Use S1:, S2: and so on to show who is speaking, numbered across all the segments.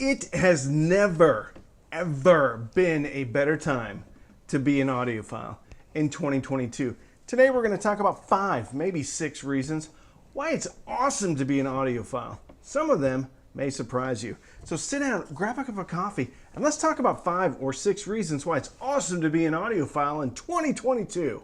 S1: It has never, ever been a better time to be an audiophile in 2022. Today we're going to talk about 5, maybe 6 reasons why it's awesome to be an audiophile. Some of them may surprise you. So sit down, grab a cup of coffee, and let's talk about 5 or 6 reasons why it's awesome to be an audiophile in 2022.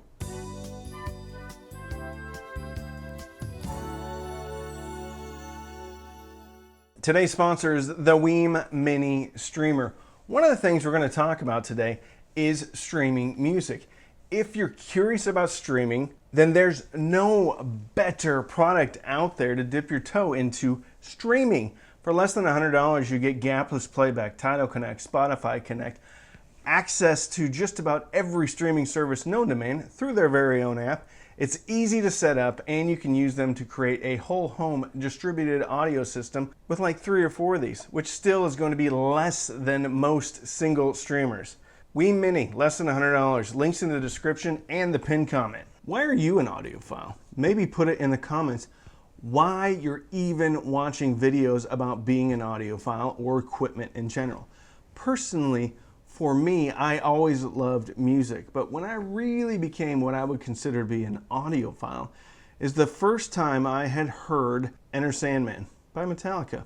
S1: Today's sponsor is the Weem Mini Streamer. One of the things we're going to talk about today is streaming music. If you're curious about streaming, then there's no better product out there to dip your toe into streaming. For less than $100, you get gapless playback, Tidal Connect, Spotify Connect, access to just about every streaming service known to man through their very own app. It's easy to set up, and you can use them to create a whole home distributed audio system with like 3 or 4 of these, which still is going to be less than most single streamers. Weem Mini, less than $100. Links in the description and the pinned comment. Why are you an audiophile? Maybe put it in the comments why you're even watching videos about being an audiophile or equipment in general. Personally, for me, I always loved music, but when I really became what I would consider to be an audiophile is the first time I had heard Enter Sandman by Metallica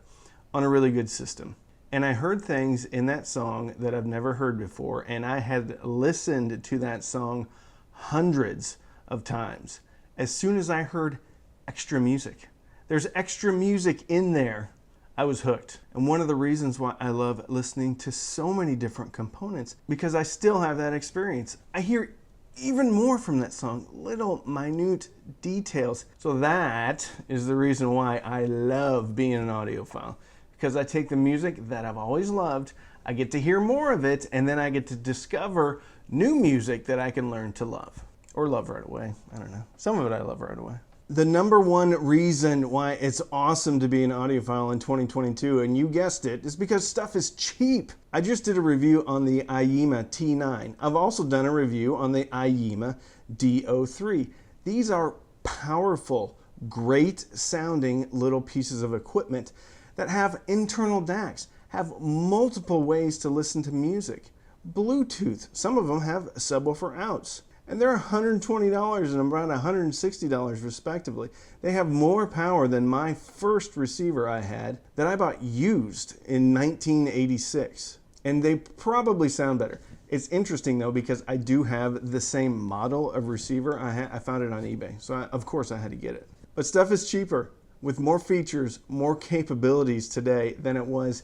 S1: on a really good system. And I heard things in that song that I've never heard before, and I had listened to that song hundreds of times. As soon as I heard extra music, there's extra music in there, I was hooked. And one of the reasons why I love listening to so many different components, because I still have that experience. I hear even more from that song, little minute details. So that is the reason why I love being an audiophile, because I take the music that I've always loved, I get to hear more of it, and then I get to discover new music that I can learn to love. Or love right away, I don't know. Some of it I love right away. The number one reason why it's awesome to be an audiophile in 2022, and you guessed it, is because stuff is cheap. I just did a review on the Ayima T9. I've also done a review on the Ayima D03. These are powerful, great sounding little pieces of equipment that have internal DACs, have multiple ways to listen to music. Bluetooth, some of them have subwoofer outs. And they're $120 and around $160 respectively. They have more power than my first receiver I had that I bought used in 1986. And they probably sound better. It's interesting though, because I do have the same model of receiver. I found it on eBay, so of course I had to get it. But stuff is cheaper with more features, more capabilities today than it was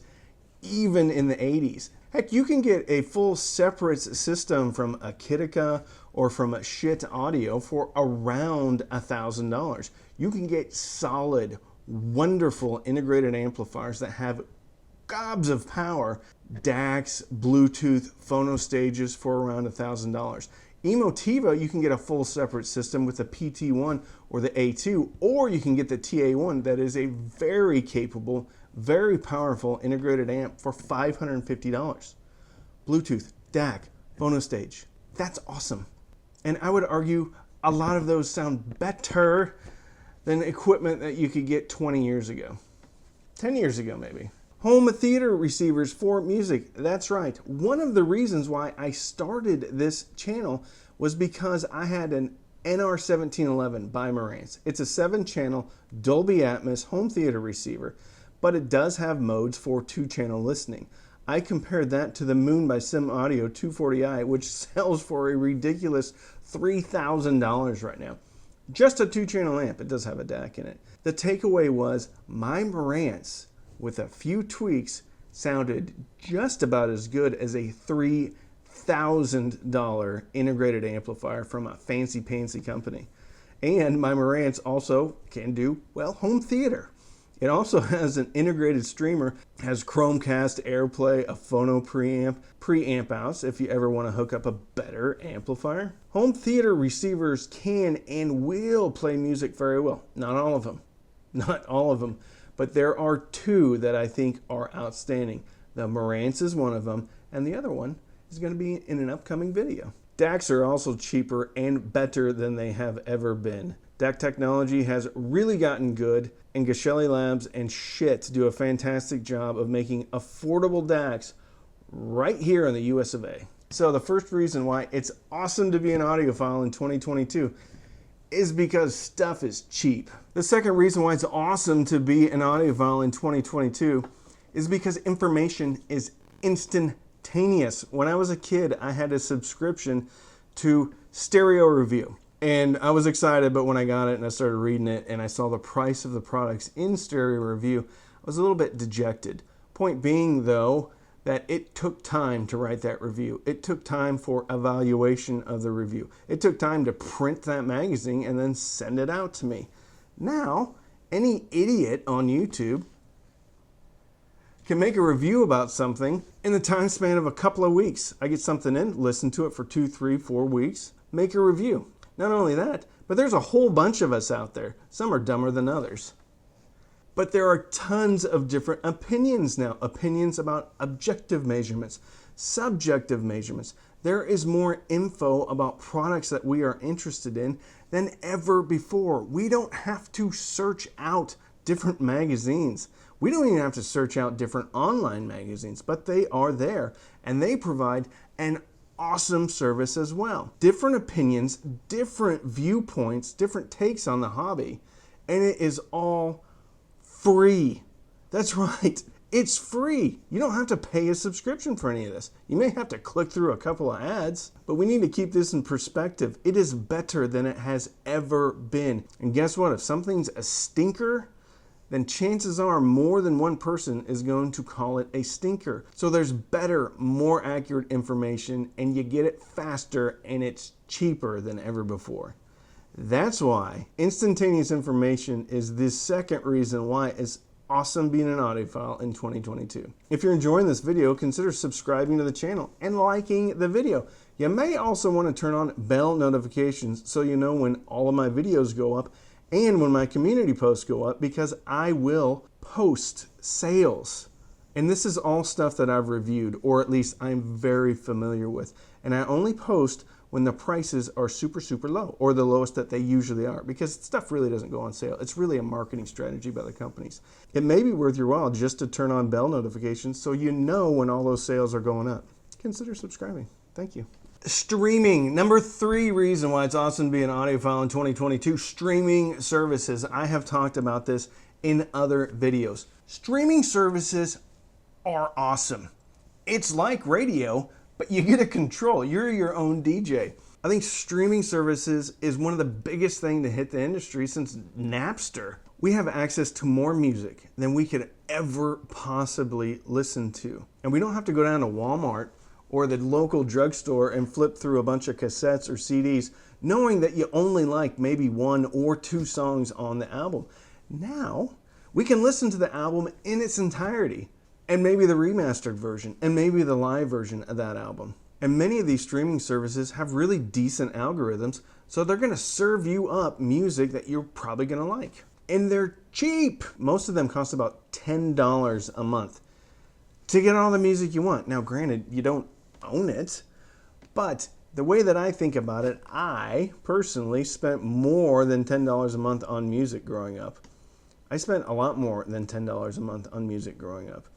S1: even in the 80s. Heck, you can get a full separate system from a Kitika or from a Shit Audio for around $1,000. You can get solid, wonderful integrated amplifiers that have gobs of power, DACs, Bluetooth, phono stages for around $1,000. Emotiva, you can get a full separate system with the PT1 or the A2, or you can get the TA1 that is a very capable, very powerful integrated amp for $550. Bluetooth, DAC, phono stage. That's awesome. And I would argue a lot of those sound better than equipment that you could get 20 years ago. 10 years ago, maybe. Home theater receivers for music. That's right. One of the reasons why I started this channel was because I had an NR1711 by Marantz. It's a 7-channel Dolby Atmos home theater receiver, but it does have modes for 2-channel listening. I compared that to the Moon by Sim Audio 240i, which sells for a ridiculous $3,000 right now. Just a 2-channel amp. It does have a DAC in it. The takeaway was my Marantz, with a few tweaks, sounded just about as good as a $3,000 integrated amplifier from a fancy-pantsy company. And my Marantz also can do, well, home theater. It also has an integrated streamer, has Chromecast, AirPlay, a phono preamp outs if you ever want to hook up a better amplifier. Home theater receivers can and will play music very well. Not all of them. Not all of them. But there are 2 that I think are outstanding. The Marantz is one of them, and the other one is going to be in an upcoming video. DACs are also cheaper and better than they have ever been. DAC technology has really gotten good, and Geshelli Labs and Shit do a fantastic job of making affordable DACs right here in the US of A. So the first reason why it's awesome to be an audiophile in 2022 is because stuff is cheap. The second reason why it's awesome to be an audiophile in 2022 is because information is instantaneous. When I was a kid, I had a subscription to Stereo Review. And I was excited, but when I got it and I started reading it and I saw the price of the products in Stereo Review, I was a little bit dejected. Point being, though, that it took time to write that review. It took time for evaluation of the review. It took time to print that magazine and then send it out to me. Now, any idiot on YouTube can make a review about something in the time span of a couple of weeks. I get something in, listen to it for 2, 3, 4 weeks, make a review. Not only that, but there's a whole bunch of us out there. Some are dumber than others. But there are tons of different opinions now. Opinions about objective measurements, subjective measurements. There is more info about products that we are interested in than ever before. We don't have to search out different magazines. We don't even have to search out different online magazines, but they are there and they provide an awesome service as well. Different opinions, different viewpoints, different takes on the hobby, and it is all free. That's right. It's free. You don't have to pay a subscription for any of this. You may have to click through a couple of ads, but we need to keep this in perspective. It is better than it has ever been. And guess what? If something's a stinker, then chances are more than one person is going to call it a stinker. So there's better, more accurate information, and you get it faster, and it's cheaper than ever before. That's why instantaneous information is the second reason why it's awesome being an audiophile in 2022. If you're enjoying this video, consider subscribing to the channel and liking the video. You may also want to turn on bell notifications so you know when all of my videos go up and when my community posts go up, because I will post sales. And this is all stuff that I've reviewed, or at least I'm very familiar with. And I only post when the prices are super, super low, or the lowest that they usually are, because stuff really doesn't go on sale. It's really a marketing strategy by the companies. It may be worth your while just to turn on bell notifications so you know when all those sales are going up. Consider subscribing. Thank you. Streaming. Number 3 reason why it's awesome to be an audiophile in 2022, streaming services. I have talked about this in other videos. Streaming services are awesome. It's like radio, but you get a control. You're your own DJ. I think streaming services is one of the biggest things to hit the industry since Napster. We have access to more music than we could ever possibly listen to. And we don't have to go down to Walmart or the local drugstore and flip through a bunch of cassettes or CDs, knowing that you only like maybe 1 or 2 songs on the album. Now, we can listen to the album in its entirety, and maybe the remastered version, and maybe the live version of that album. And many of these streaming services have really decent algorithms, so they're gonna serve you up music that you're probably gonna like. And they're cheap. Most of them cost about $10 a month to get all the music you want. Now, granted, you don't own it, but the way that I think about it, I personally spent more than $10 a month on music growing up. I spent a lot more than $10 a month on music growing up.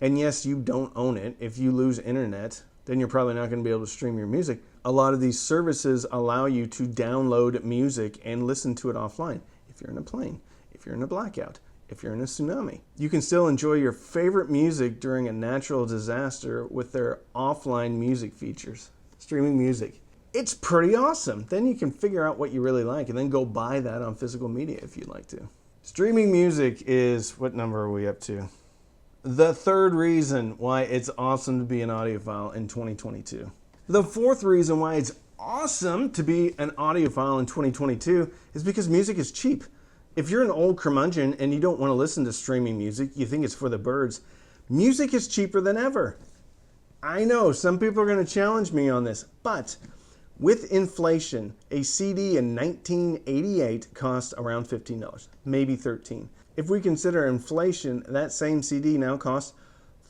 S1: And yes, you don't own it. If you lose internet, then you're probably not going to be able to stream your music. A lot of these services allow you to download music and listen to it offline. If you're in a plane, if you're in a blackout, if you're in a tsunami. You can still enjoy your favorite music during a natural disaster with their offline music features. Streaming music. It's pretty awesome. Then you can figure out what you really like and then go buy that on physical media if you'd like to. Streaming music is, what number are we up to? The third reason why it's awesome to be an audiophile in 2022. The fourth reason why it's awesome to be an audiophile in 2022 is because music is cheap. If you're an old curmudgeon and you don't want to listen to streaming music, you think it's for the birds, music is cheaper than ever. I know some people are going to challenge me on this, but with inflation, a CD in 1988 cost around $15, maybe $13. If we consider inflation, that same CD now costs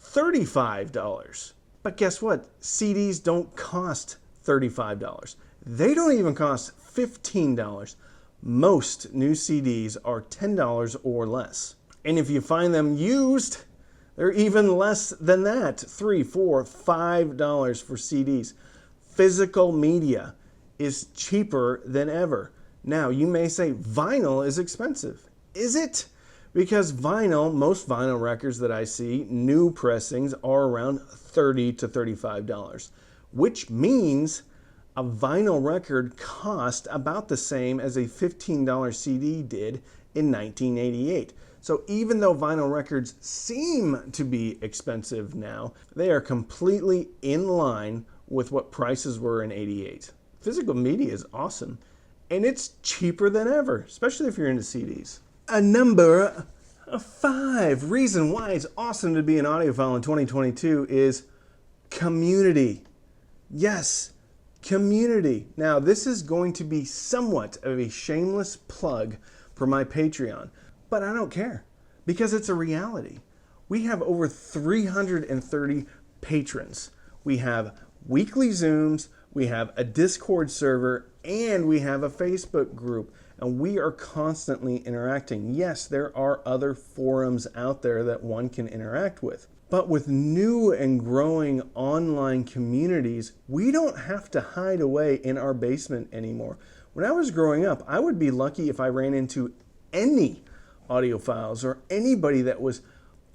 S1: $35. But guess what? CDs don't cost $35. They don't even cost $15. Most new CDs are $10 or less. And if you find them used, they're even less than that, $3, $4, $5 for CDs. Physical media is cheaper than ever. Now, you may say vinyl is expensive. Is it? Because vinyl, most vinyl records that I see, new pressings, are around $30 to $35, which means a vinyl record cost about the same as a $15 CD did in 1988. So even though vinyl records seem to be expensive now, they are completely in line with what prices were in '88. Physical media is awesome, and it's cheaper than ever, especially if you're into CDs. A number 5 reason why it's awesome to be an audiophile in 2022 is community. Yes, community. Now, this is going to be somewhat of a shameless plug for my Patreon, but I don't care because it's a reality. We have over 330 patrons. We have weekly Zooms, we have a Discord server, and we have a Facebook group, and we are constantly interacting. Yes, there are other forums out there that one can interact with, but with new and growing online communities, we don't have to hide away in our basement anymore. When I was growing up, I would be lucky if I ran into any audiophiles or anybody that was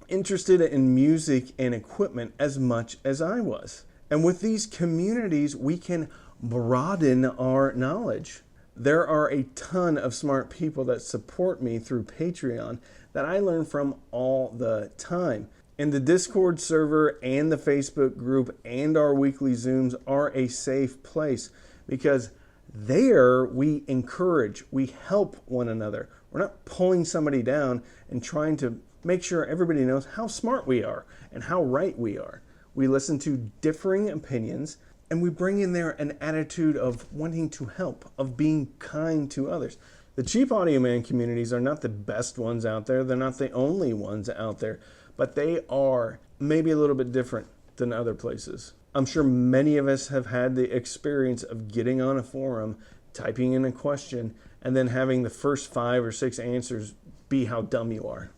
S1: interested in music and equipment as much as I was. And with these communities, we can broaden our knowledge. There are a ton of smart people that support me through Patreon that I learn from all the time. And the Discord server and the Facebook group and our weekly Zooms are a safe place because there we encourage, we help one another. We're not pulling somebody down and trying to make sure everybody knows how smart we are and how right we are. We listen to differing opinions and we bring in there an attitude of wanting to help, of being kind to others. The Cheap Audio Man communities are not the best ones out there. They're not the only ones out there, but they are maybe a little bit different than other places. I'm sure many of us have had the experience of getting on a forum, typing in a question, and then having the first 5 or 6 answers be how dumb you are,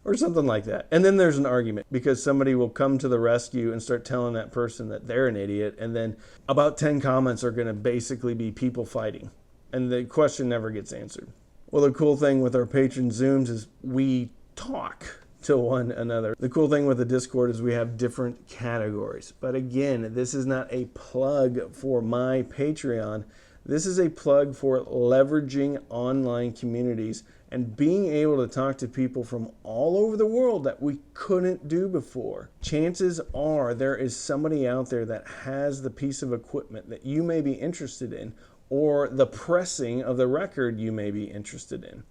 S1: or something like that. And then there's an argument because somebody will come to the rescue and start telling that person that they're an idiot, and then about 10 comments are going to basically be people fighting, and the question never gets answered. Well, the cool thing with our patron Zooms is we talk to one another. The cool thing with the Discord is we have different categories. But again, this is not a plug for my Patreon. This is a plug for leveraging online communities and being able to talk to people from all over the world that we couldn't do before. Chances are there is somebody out there that has the piece of equipment that you may be interested in, or the pressing of the record you may be interested in.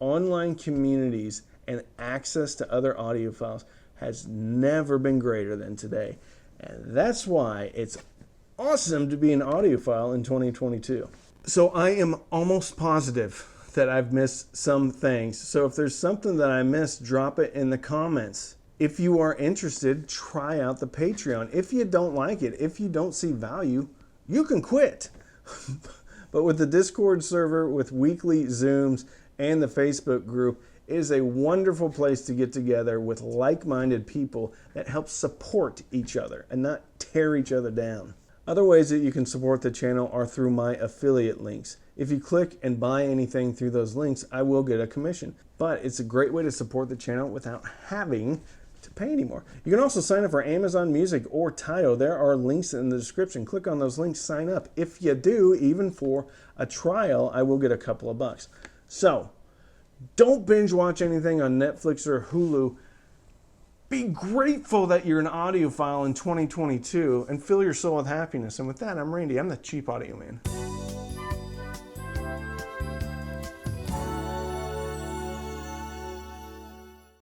S1: Online communities and access to other audiophiles has never been greater than today. And that's why it's awesome to be an audiophile in 2022. So I am almost positive that I've missed some things. So if there's something that I missed, drop it in the comments. If you are interested, try out the Patreon. If you don't like it, if you don't see value, you can quit. But with the Discord server, with weekly Zooms, and the Facebook group, it is a wonderful place to get together with like-minded people that help support each other and not tear each other down. Other ways that you can support the channel are through my affiliate links. If you click and buy anything through those links, I will get a commission. But it's a great way to support the channel without having to pay anymore. You can also sign up for Amazon Music or Tidal. There are links in the description. Click on those links, sign up. If you do, even for a trial, I will get a couple of bucks. So, don't binge watch anything on Netflix or Hulu. Be grateful that you're an audiophile in 2022 and fill your soul with happiness. And with that, I'm Randy. I'm the Cheap Audio Man.